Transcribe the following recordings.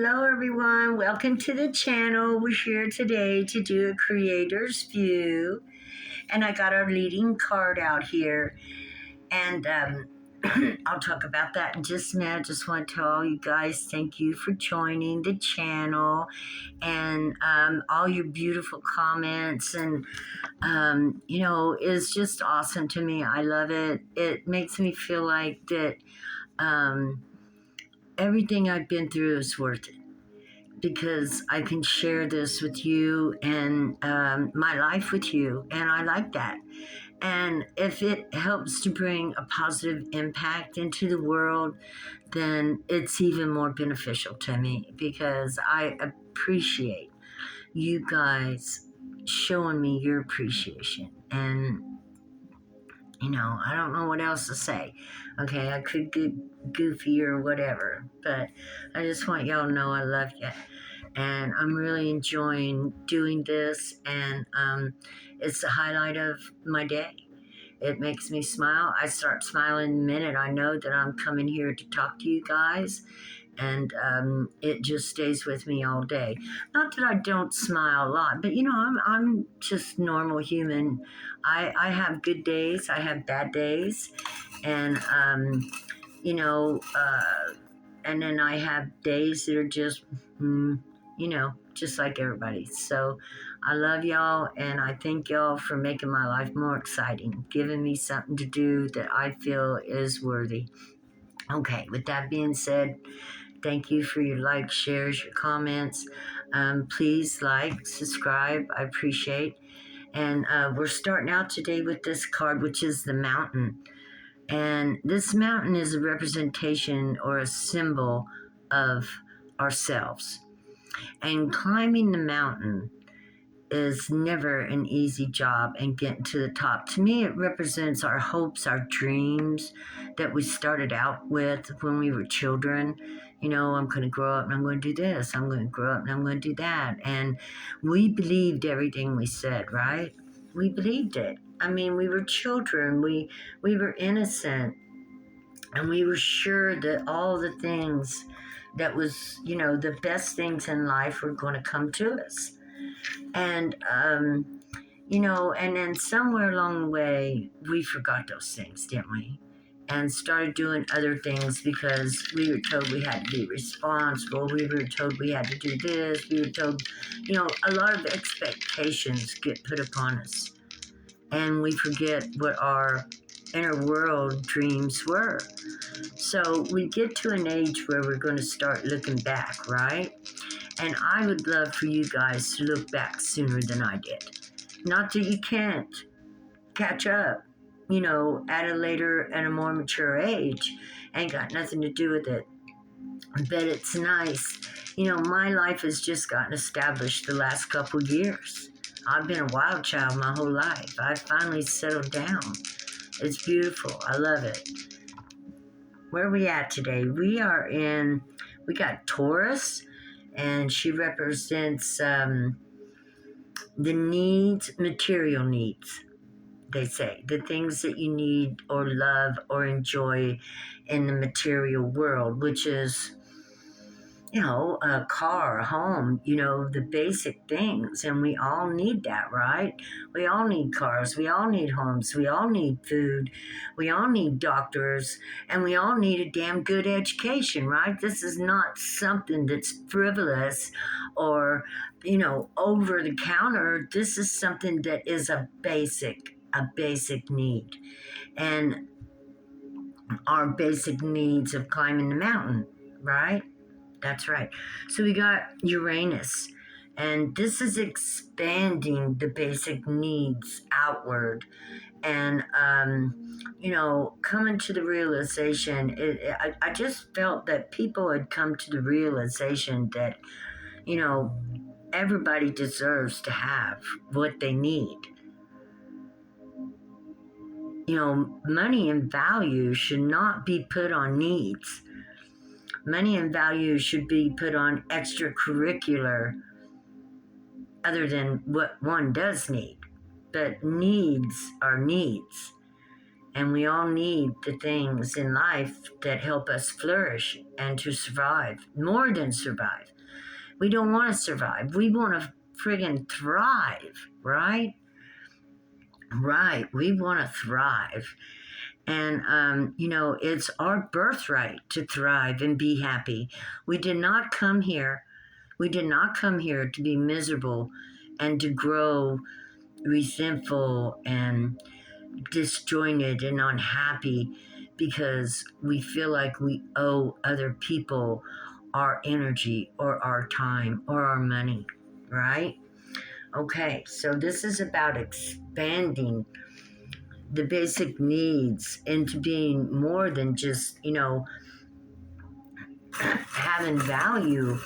Hello, everyone. Welcome to the channel. We're here today to do a creator's view, and I got our leading card out here, and I'll talk about that in just a minute. Just want to tell all you guys thank you for joining the channel and all your beautiful comments, and it's just awesome to me. I love it. It makes me feel like that everything I've been through is worth it, because I can share this with you and my life with you, and I like that. And if it helps to bring a positive impact into the world, then it's even more beneficial to me, because I appreciate you guys showing me your appreciation. And I don't know what else to say. Okay, I could get goofy or whatever, but I just want y'all to know I love you. And I'm really enjoying doing this, and it's the highlight of my day. It makes me smile. I start smiling the minute I know that I'm coming here to talk to you guys, and it just stays with me all day. Not that I don't smile a lot, but I'm just normal human. I have good days, I have bad days, and and then I have days that are just just like everybody. So I love y'all, and I thank y'all for making my life more exciting, giving me something to do that I feel is worthy. Okay, with that being said, thank you for your likes, shares, your comments. Please like, subscribe. I appreciate. And we're starting out today with this card, which is the mountain. And this mountain is a representation or a symbol of ourselves. And climbing the mountain is never an easy job, and getting to the top. To me, it represents our hopes, our dreams that we started out with when we were children. I'm going to grow up and I'm going to do this. I'm going to grow up and I'm going to do that. And we believed everything we said, right? We believed it. I mean, we were children. We were innocent. And we were sure that all the things that was, the best things in life were going to come to us. And, and then somewhere along the way, we forgot those things, didn't we? And started doing other things because we were told we had to be responsible. We were told we had to do this. We were told, a lot of expectations get put upon us. And we forget what our inner world dreams were. So we get to an age where we're going to start looking back, right? And I would love for you guys to look back sooner than I did. Not that you can't catch up, at a later and a more mature age. Ain't got nothing to do with it. But it's nice. My life has just gotten established the last couple years. I've been a wild child my whole life. I finally settled down. It's beautiful. I love it. Where are we at today? We got Taurus, and she represents the needs, material needs, they say. The things that you need or love or enjoy in the material world, which is, a car, a home, the basic things. And we all need that, right? We all need cars. We all need homes. We all need food. We all need doctors. And we all need a damn good education, right? This is not something that's frivolous or, over the counter. This is something that is a basic need. And our basic needs of climbing the mountain, right? That's right. So we got Uranus, and this is expanding the basic needs outward, and coming to the realization. I just felt that people had come to the realization that everybody deserves to have what they need. Money and value should not be put on needs. Money and value should be put on extracurricular, other than what one does need. But needs are needs. And we all need the things in life that help us flourish and to survive, more than survive. We don't want to survive. We want to friggin' thrive, right? Right. We want to thrive. And, it's our birthright to thrive and be happy. We did not come here. We did not come here to be miserable and to grow resentful and disjointed and unhappy because we feel like we owe other people our energy or our time or our money, right? Okay, so this is about expanding the basic needs into being more than just, having value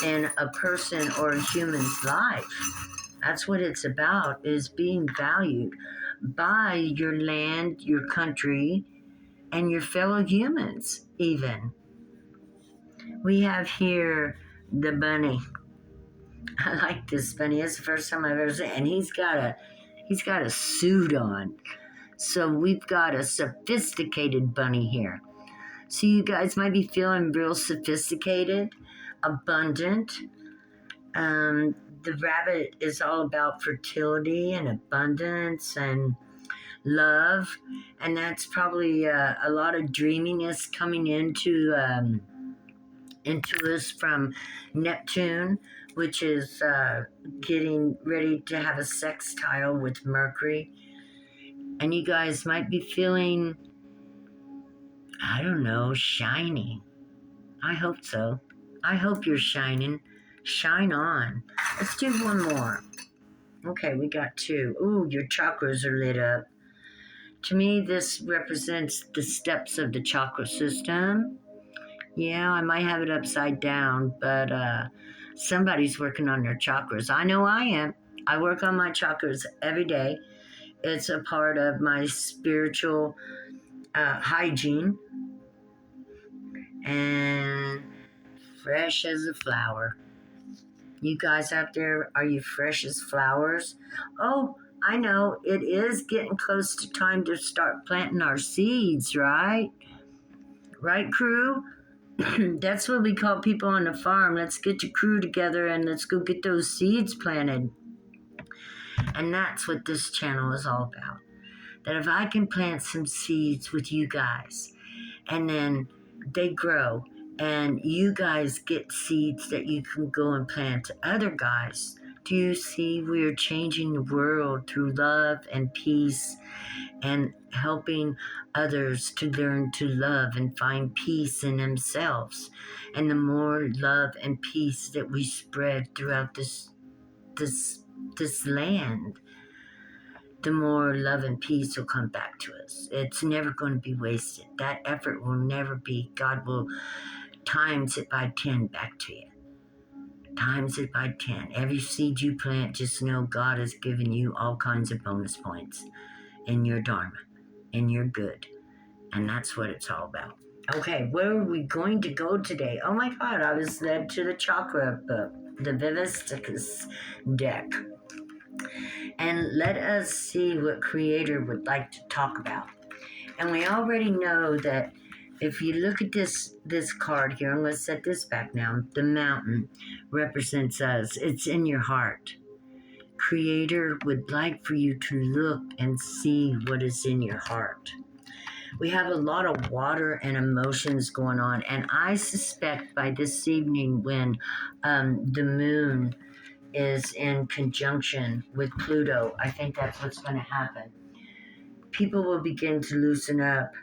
in a person or a human's life. That's what it's about, is being valued by your land, your country, and your fellow humans, even. We have here the bunny. I like this bunny. It's the first time I've ever seen it. And he's got a suit on. So we've got a sophisticated bunny here. So you guys might be feeling real sophisticated, abundant. The rabbit is all about fertility and abundance and love, and that's probably a lot of dreaminess coming into us from Neptune, which is getting ready to have a sextile with Mercury. And you guys might be feeling, I don't know, shiny. I hope so. I hope you're shining. Shine on. Let's do one more. Okay, we got two. Ooh, your chakras are lit up. To me, this represents the steps of the chakra system. Yeah, I might have it upside down, but somebody's working on their chakras. I know I am. I work on my chakras every day. It's a part of my spiritual hygiene. And fresh as a flower. You guys out there, are you fresh as flowers? Oh, I know, it is getting close to time to start planting our seeds, right? Right, crew? That's what we call people on the farm. Let's get your crew together and let's go get those seeds planted. And that's what this channel is all about. That if I can plant some seeds with you guys, and then they grow, and you guys get seeds that you can go and plant to other guys. Do you see we're changing the world through love and peace and helping others to learn to love and find peace in themselves? And the more love and peace that we spread throughout this land, the more love and peace will come back to us. It's never going to be wasted. That effort will never be. God will times it by 10 back to you. Times it by 10. Every seed you plant, just know God has given you all kinds of bonus points in your Dharma, in your good. And that's what it's all about. Okay, where are we going to go today? Oh my God, I was led to the chakra book, the Vivisticus deck. And let us see what Creator would like to talk about. And we already know that if you look at this card here, I'm going to set this back now. The mountain represents us. It's in your heart. Creator would like for you to look and see what is in your heart. We have a lot of water and emotions going on. And I suspect by this evening when the moon is in conjunction with Pluto, I think that's what's going to happen. People will begin to loosen up.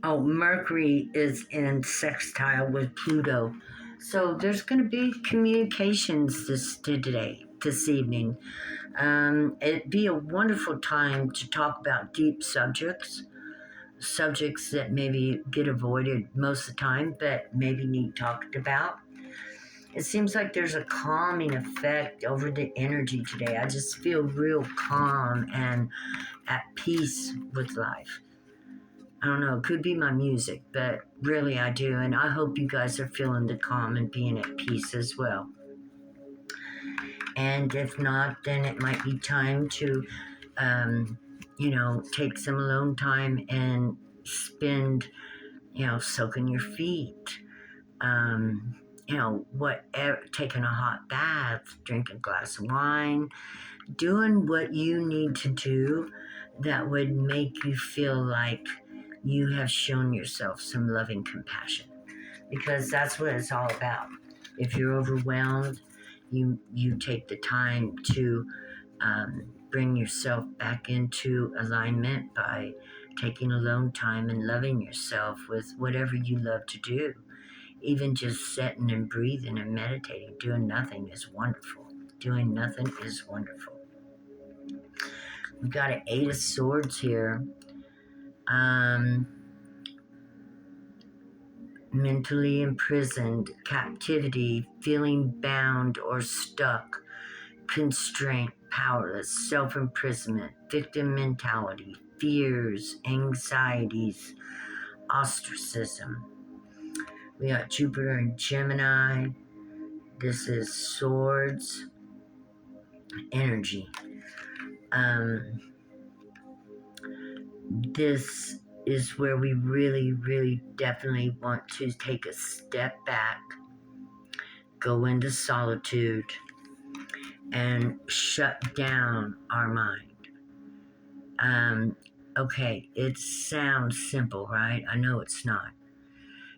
Oh, Mercury is in sextile with Pluto. So there's going to be communications this evening. It'd be a wonderful time to talk about deep subjects that maybe get avoided most of the time, but maybe need talked about. It seems like there's a calming effect over the energy today. I just feel real calm and at peace with life. I don't know, it could be my music, but really I do. And I hope you guys are feeling the calm and being at peace as well. And if not, then it might be time to take some alone time and spend, soaking your feet, whatever, taking a hot bath, drinking a glass of wine, doing what you need to do that would make you feel like you have shown yourself some loving compassion, because that's what it's all about. If you're overwhelmed, you take the time to bring yourself back into alignment by taking alone time and loving yourself with whatever you love to do. Even just sitting and breathing and meditating, doing nothing is wonderful. Doing nothing is wonderful. We got an 8 of Swords here. Mentally imprisoned, captivity, feeling bound or stuck, constraint, powerless, self-imprisonment, victim mentality, fears, anxieties, ostracism. We got Jupiter and Gemini. This is Swords energy. This is where we really, really definitely want to take a step back, go into solitude, and shut down our mind. Okay, it sounds simple, right? I know it's not.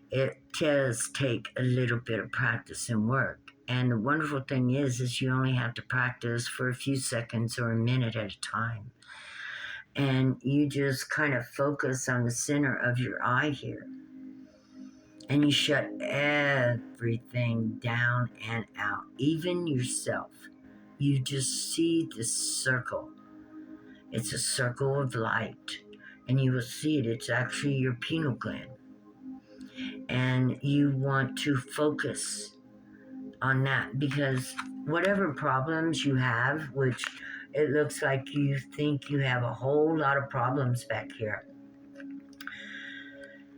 It does take a little bit of practice and work. And the wonderful thing is you only have to practice for a few seconds or a minute at a time. And you just kind of focus on the center of your eye here. And you shut everything down and out, even yourself. You just see this circle. It's a circle of light. And you will see it. It's actually your pineal gland. And you want to focus on that, because whatever problems you have, which it looks like you think you have a whole lot of problems back here,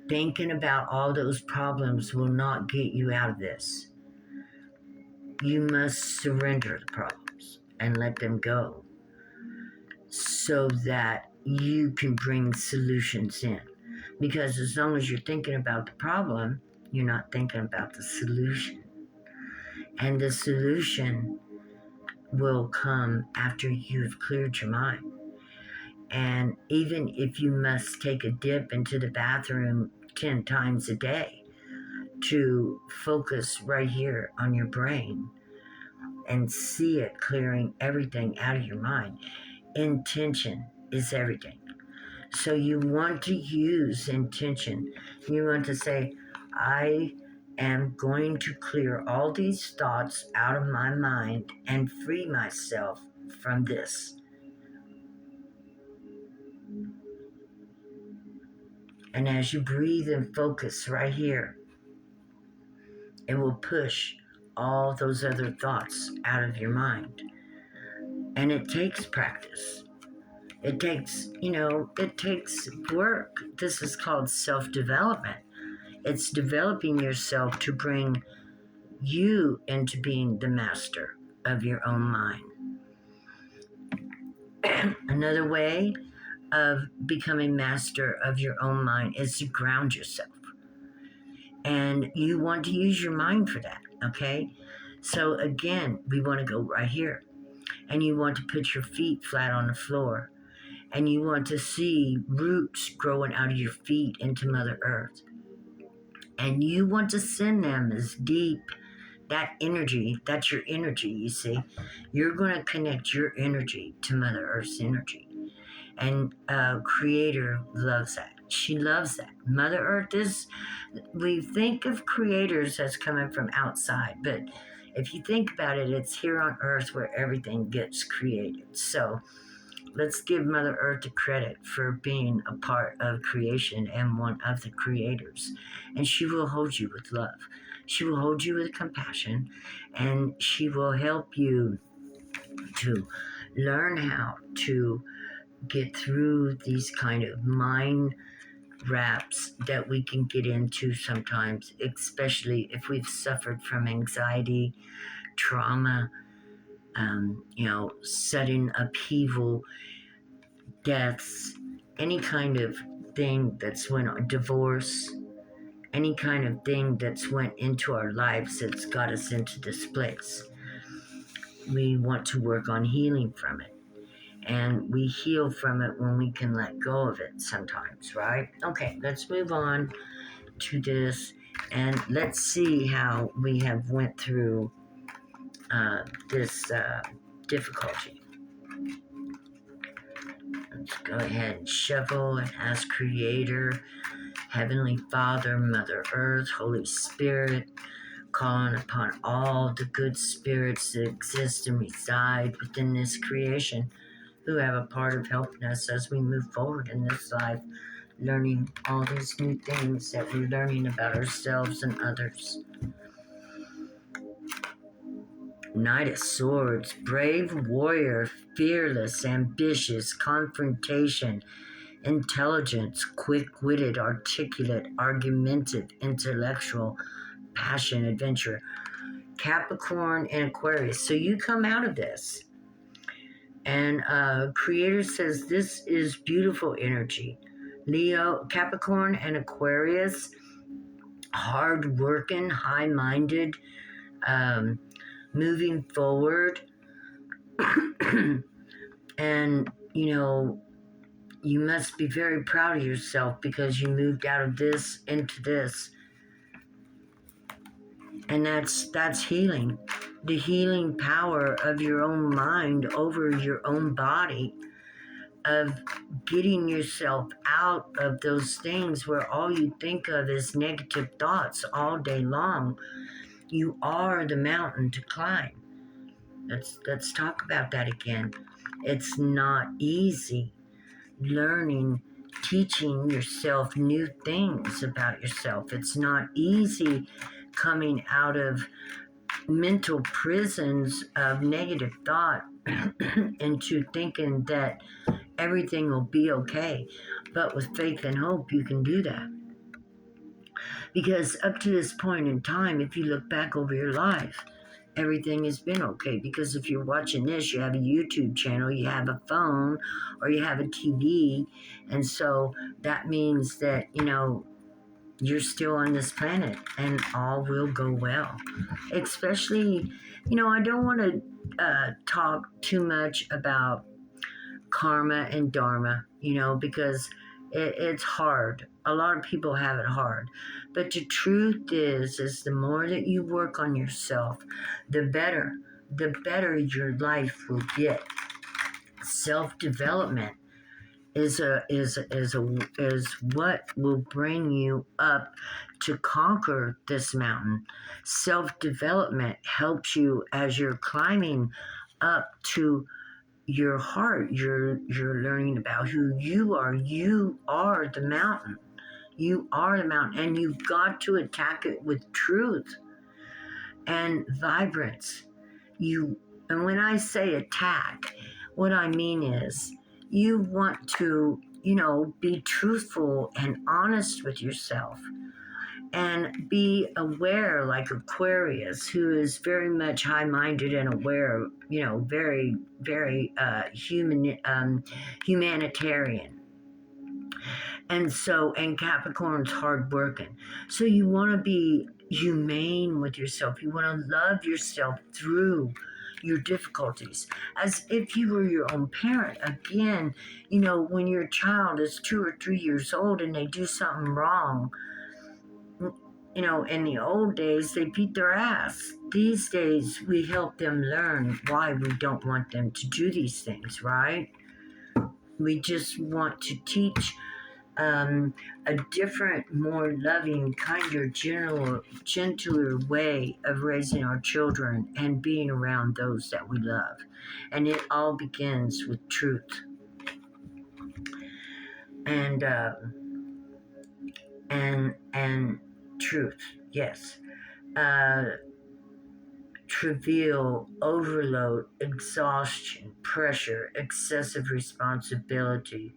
thinking about all those problems will not get you out of this. You must surrender the problems and let them go so that you can bring solutions in. Because as long as you're thinking about the problem, you're not thinking about the solution. And the solution will come after you've cleared your mind. And even if you must take a dip into the bathroom 10 times a day to focus right here on your brain and see it clearing everything out of your mind. Intention is everything. So you want to use intention. You want to say, I am going to clear all these thoughts out of my mind and free myself from this. And as you breathe and focus right here, it will push all those other thoughts out of your mind. And it takes practice. It takes work. This is called self-development. It's developing yourself to bring you into being the master of your own mind. Another way of becoming master of your own mind is to ground yourself. And you want to use your mind for that, okay? So again, we want to go right here. And you want to put your feet flat on the floor. And you want to see roots growing out of your feet into Mother Earth. And you want to send them as deep, that energy, that's your energy, you see. You're going to connect your energy to Mother Earth's energy. And Creator loves that. She loves that. Mother Earth is, we think of creators as coming from outside, but if you think about it, it's here on Earth where everything gets created. So let's give Mother Earth the credit for being a part of creation and one of the creators. And she will hold you with love. She will hold you with compassion, and she will help you to learn how to get through these kind of mind wraps that we can get into sometimes, especially if we've suffered from anxiety, trauma, sudden upheaval, deaths, any kind of thing that's went on, divorce, any kind of thing that's went into our lives that's got us into this place. We want to work on healing from it. And we heal from it when we can let go of it sometimes, right? Okay, let's move on to this and let's see how we have went through this difficulty. Let's go ahead and shuffle and ask Creator, Heavenly Father, Mother Earth, Holy Spirit, calling upon all the good spirits that exist and reside within this creation, who have a part of helping us as we move forward in this life, learning all these new things that we're learning about ourselves and others. Knight of Swords, brave warrior, fearless, ambitious, confrontation, intelligence, quick-witted, articulate, argumentative, intellectual, passion, adventure. Capricorn and Aquarius. So you come out of this. And Creator says this is beautiful energy. Leo, Capricorn, and Aquarius, hard-working, high-minded, moving forward. And, you know, you must be very proud of yourself because you moved out of this into this. And that's healing. The healing power of your own mind over your own body, of getting yourself out of those things where all you think of is negative thoughts all day long. You are the mountain to climb. Let's talk about that again. It's not easy learning, teaching yourself new things about yourself. It's not easy coming out of mental prisons of negative thought into thinking that everything will be okay. But with faith and hope, you can do that. Because up to this point in time, if you look back over your life, everything has been okay. Because if you're watching this, you have a YouTube channel, you have a phone, or you have a TV. And so that means that, you know, you're still on this planet and all will go well. Especially, you know, I don't want to talk too much about karma and dharma, you know, because it's hard. A lot of people have it hard. But the truth is the more that you work on yourself, the better your life will get. Self-development is what will bring you up to conquer this mountain. Self-development helps you as you're climbing up to your heart. You're learning about who you are. You are the mountain. You are the mountain, and you've got to attack it with truth and vibrance. And when I say attack, what I mean is you want to, you know, be truthful and honest with yourself and be aware, like Aquarius, who is very much high-minded and aware, you know, very, very humanitarian. And Capricorn's hardworking. So you want to be humane with yourself. You want to love yourself through your difficulties as if you were your own parent. Again, you know, when your child is 2 or 3 years old and they do something wrong, you know, in the old days, they beat their ass. These days, we help them learn why we don't want them to do these things, right? We just want to teach a different, more loving, kinder, gentler way of raising our children and being around those that we love. And it all begins with truth. And truth, yes. Travail, overload, exhaustion, pressure, excessive responsibility.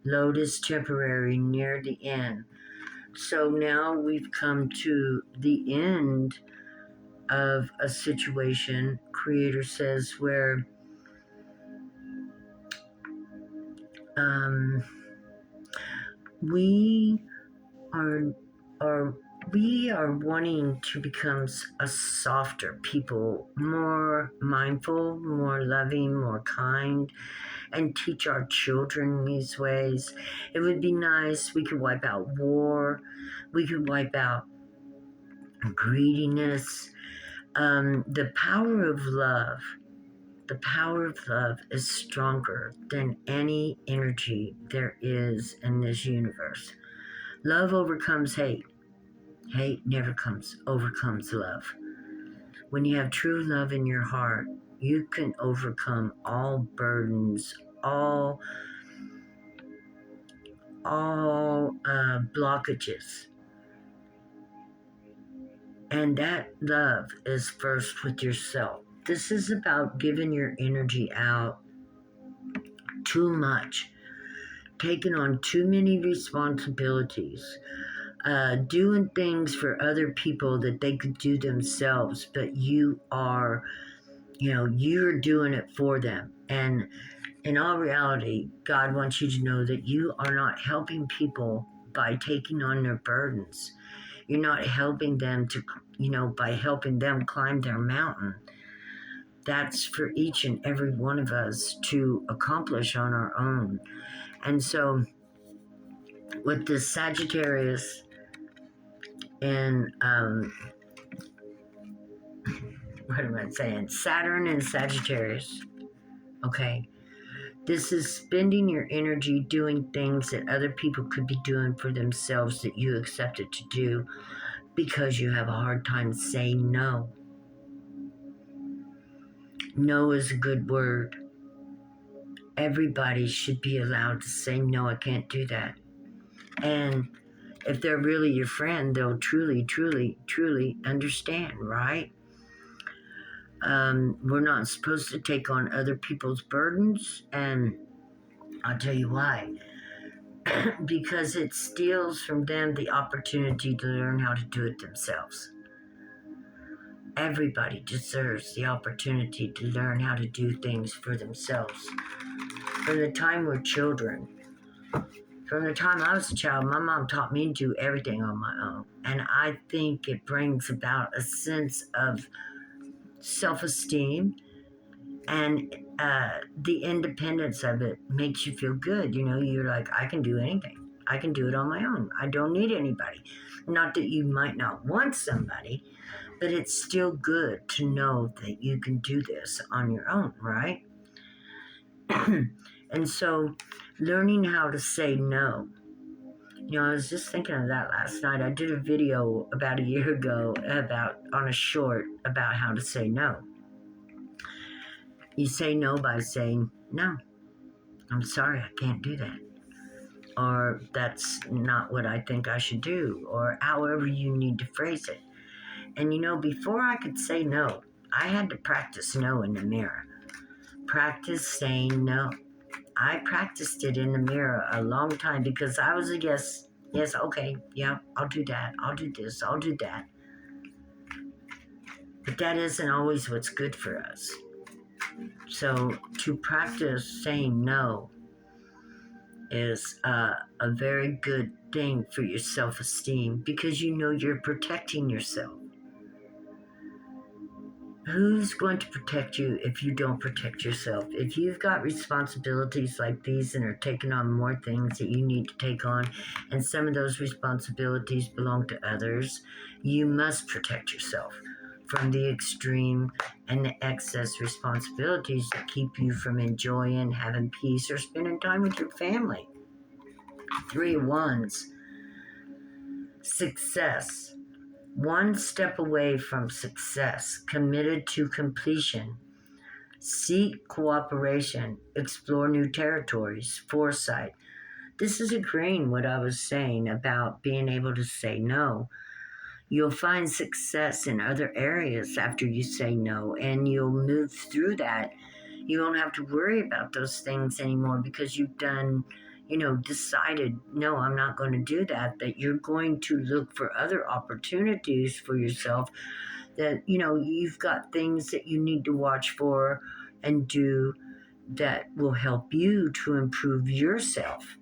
Load is temporary, near the end. So now we've come to the end of a situation, Creator says, where um, we are are we are wanting to become a softer people, more mindful, more loving, more kind, and teach our children these ways. It would be nice. We could wipe out war. We could wipe out greediness. The power of love. The power of love is stronger than any energy there is in this universe. Love overcomes hate. Hate never overcomes love. When you have true love in your heart, you can overcome all burdens, all blockages. And that love is first with yourself. This is about giving your energy out too much, taking on too many responsibilities, doing things for other people that they could do themselves, but you're doing it for them. And in all reality, God wants you to know that you are not helping people by taking on their burdens. You're not helping them by helping them climb their mountain. That's for each and every one of us to accomplish on our own. And so, with this Sagittarius and what am I saying? Saturn and Sagittarius. Okay. This is spending your energy doing things that other people could be doing for themselves that you accepted to do because you have a hard time saying no. No is a good word. Everybody should be allowed to say, no, I can't do that. And if they're really your friend, they'll truly, truly, truly understand, right? We're not supposed to take on other people's burdens, and I'll tell you why. Because it steals from them the opportunity to learn how to do it themselves. Everybody deserves the opportunity to learn how to do things for themselves. From the time we're children, from the time I was a child, my mom taught me to do everything on my own. And I think it brings about a sense of self-esteem, and the independence of it makes you feel good. You're like, I can do anything. I can do it on my own. I don't need anybody. Not that you might not want somebody, but it's still good to know that you can do this on your own, right? And so learning how to say no. I was just thinking of that last night. I did a video about a year ago on a short about how to say no. You say no by saying, no, I'm sorry, I can't do that. Or that's not what I think I should do, or however you need to phrase it. And before I could say no, I had to practice no in the mirror. Practice saying no. I practiced it in the mirror a long time because I was a yes, okay, yeah, I'll do that, I'll do this, I'll do that. But that isn't always what's good for us. So to practice saying no is a very good thing for your self-esteem because you're protecting yourself. Who's going to protect you if you don't protect yourself? If you've got responsibilities like these and are taking on more things that you need to take on, and some of those responsibilities belong to others, you must protect yourself from the extreme and the excess responsibilities that keep you from enjoying, having peace, or spending time with your family. 3 of Wands. Success. One step away from success, committed to completion. Seek cooperation, explore new territories, foresight. This is agreeing what I was saying about being able to say no. You'll find success in other areas after you say no, and you'll move through that. You won't have to worry about those things anymore because you've done, decided, no, I'm not going to do that, that you're going to look for other opportunities for yourself, that, you've got things that you need to watch for and do that will help you to improve yourself.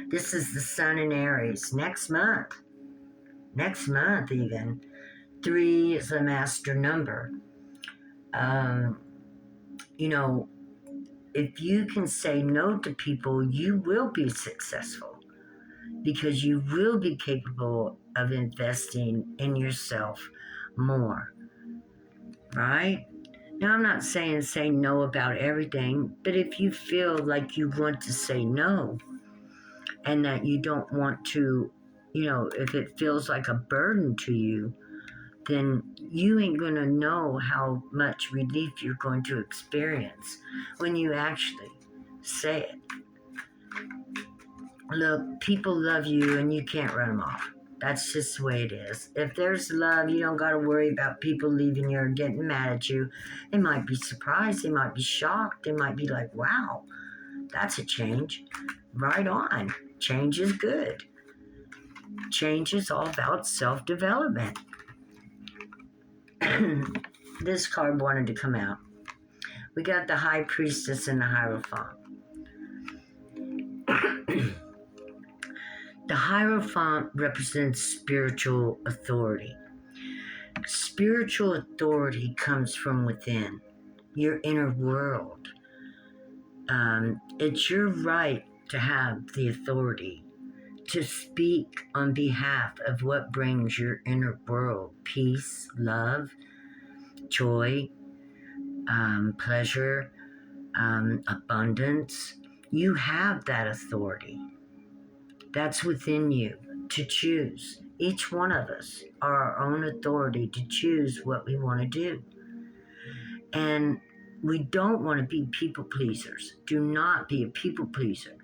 This is the Sun in Aries next month. Next month, even. 3 is a master number. Um, you know, if you can say no to people, you will be successful because you will be capable of investing in yourself more, right? Now, I'm not saying say no about everything, but if you feel like you want to say no and that you don't want to, if it feels like a burden to you, then you ain't going to know how much relief you're going to experience when you actually say it. Look, people love you and you can't run them off. That's just the way it is. If there's love, you don't got to worry about people leaving you or getting mad at you. They might be surprised. They might be shocked. They might be like, wow, that's a change. Right on. Change is good. Change is all about self-development. This card wanted to come out. We got the High Priestess and the Hierophant. The Hierophant represents spiritual authority. Spiritual authority comes from within, your inner world. It's your right to have the authority to speak on behalf of what brings your inner world peace, love, joy, pleasure, abundance. You have that authority. That's within you to choose. Each one of us are our own authority to choose what we want to do. And we don't want to be people pleasers. Do not be a people pleaser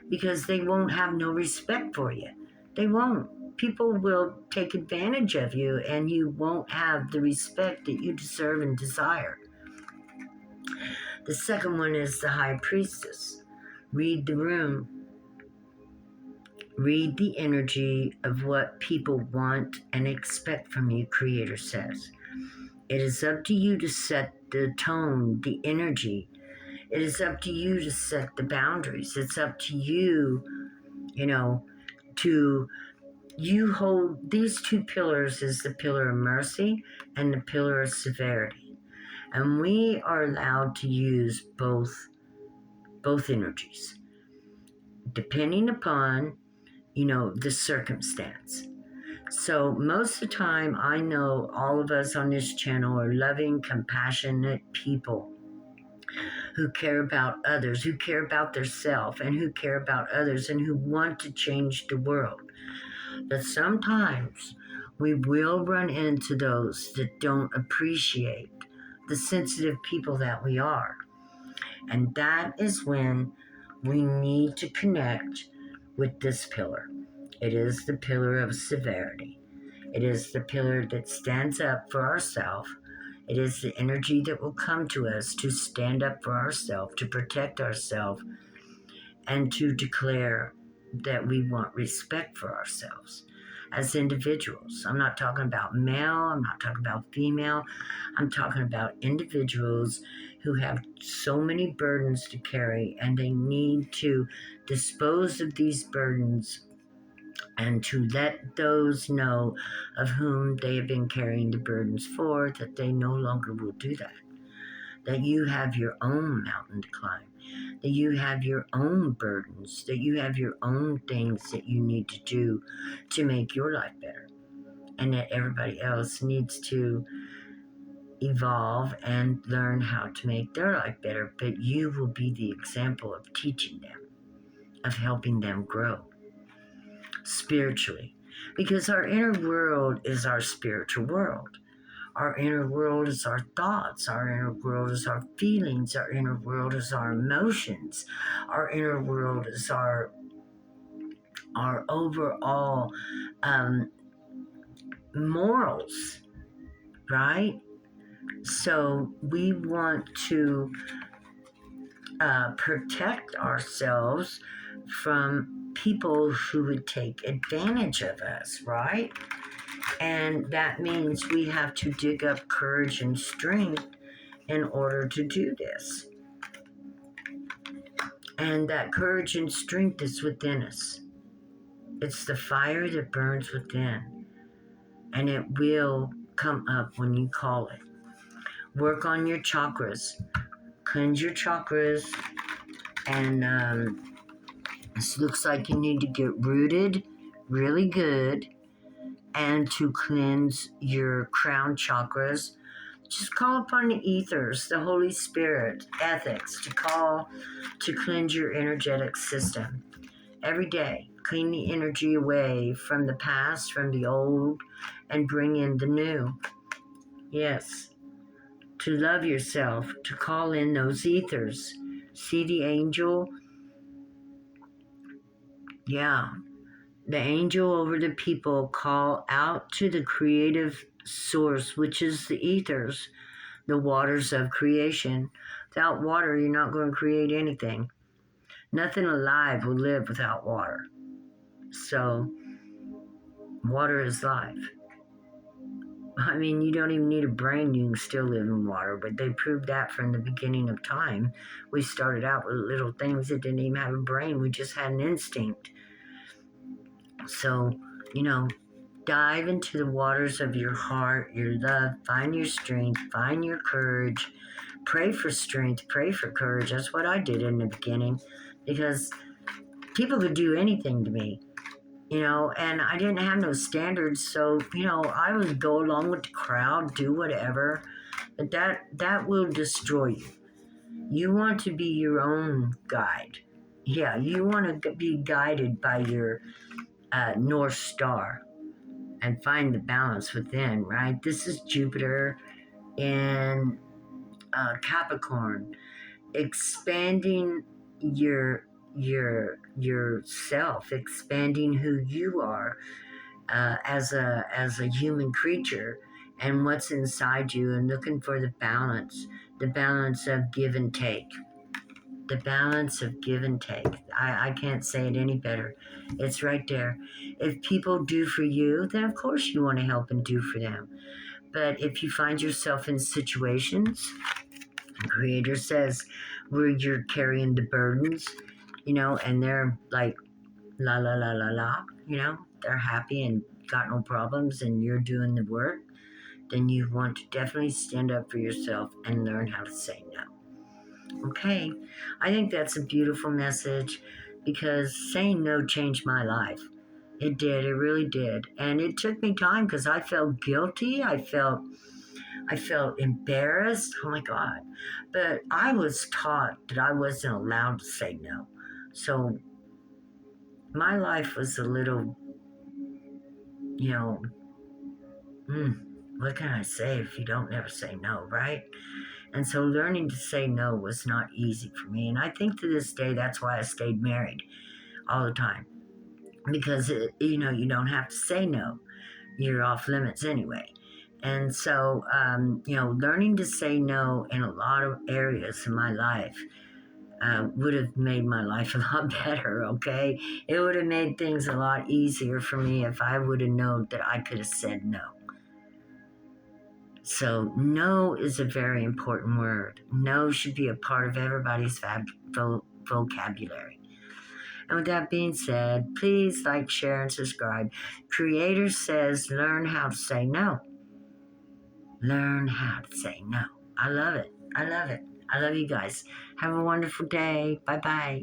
because they won't have no respect for you. They won't. People will take advantage of you and you won't have the respect that you deserve and desire. The second one is the High Priestess. Read the room. Read the energy of what people want and expect from you, Creator says. It is up to you to set the tone, the energy. It is up to you to set the boundaries. It's up to you, you hold these two pillars is the pillar of mercy and the pillar of severity. And we are allowed to use both energies, depending upon the circumstance. So most of the time, I know all of us on this channel are loving, compassionate people who care about others, who care about themselves, and who care about others, and who want to change the world. But sometimes we will run into those that don't appreciate the sensitive people that we are. And that is when we need to connect with this pillar. It is the pillar of severity. It is the pillar that stands up for ourselves. It is the energy that will come to us to stand up for ourselves, to protect ourselves, and to declare that we want respect for ourselves as individuals. I'm not talking about male, I'm not talking about female, I'm talking about individuals who have so many burdens to carry and they need to dispose of these burdens and to let those know of whom they have been carrying the burdens for that they no longer will do that. That you have your own mountain to climb, that you have your own burdens, that you have your own things that you need to do to make your life better, and that everybody else needs to evolve and learn how to make their life better, but you will be the example of teaching them, of helping them grow spiritually, because our inner world is our spiritual world. Our inner world is our thoughts. Our inner world is our feelings. Our inner world is our emotions. Our inner world is our overall morals, right? So we want to protect ourselves from people who would take advantage of us, right? And that means we have to dig up courage and strength in order to do this. And that courage and strength is within us. It's the fire that burns within, and it will come up when you call it. Work on your chakras, cleanse your chakras, and this looks like you need to get rooted really good, and to cleanse your crown chakras. Just call upon the ethers, the Holy Spirit, ethics, to cleanse your energetic system every day. Clean the energy away from the past, from the old, and bring in the new. Yes. To love yourself, to call in those ethers. See the angel? Yeah. The angel over the people call out to the creative source, which is the ethers, the waters of creation. Without water, you're not going to create anything. Nothing alive will live without water. So, water is life. I mean, you don't even need a brain, you can still live in water, but they proved that from the beginning of time. We started out with little things that didn't even have a brain, we just had an instinct. So, dive into the waters of your heart, your love, find your strength, find your courage, pray for strength, pray for courage. That's what I did in the beginning, because people could do anything to me. And I didn't have no standards, so I would go along with the crowd, do whatever, but that will destroy you. You want to be your own guide. Yeah, you want to be guided by your North Star and find the balance within, right? This is Jupiter in Capricorn, expanding yourself, expanding who you are as a human creature and what's inside you, and looking for the balance of give and take. The balance of give and take. I can't say it any better. It's right there. If people do for you, then of course you want to help and do for them. But if you find yourself in situations, the Creator says, where you're carrying the burdens, and they're like, la la la la la, they're happy and got no problems, and you're doing the work, then you want to definitely stand up for yourself and learn how to say no. Okay, I think that's a beautiful message, because saying no changed my life. It did, it really did. And it took me time, because I felt guilty. I felt embarrassed. Oh my God. But I was taught that I wasn't allowed to say no. So my life was a little, what can I say if you don't never say no, right? And so learning to say no was not easy for me. And I think to this day, that's why I stayed married all the time. Because, you don't have to say no. You're off limits anyway. And so, learning to say no in a lot of areas in my life would have made my life a lot better, okay? It would have made things a lot easier for me if I would have known that I could have said no. So, no is a very important word. No should be a part of everybody's vocabulary. And with that being said, please like, share, and subscribe. Creator says, learn how to say no. Learn how to say no. I love it. I love it. I love you guys. Have a wonderful day. Bye-bye.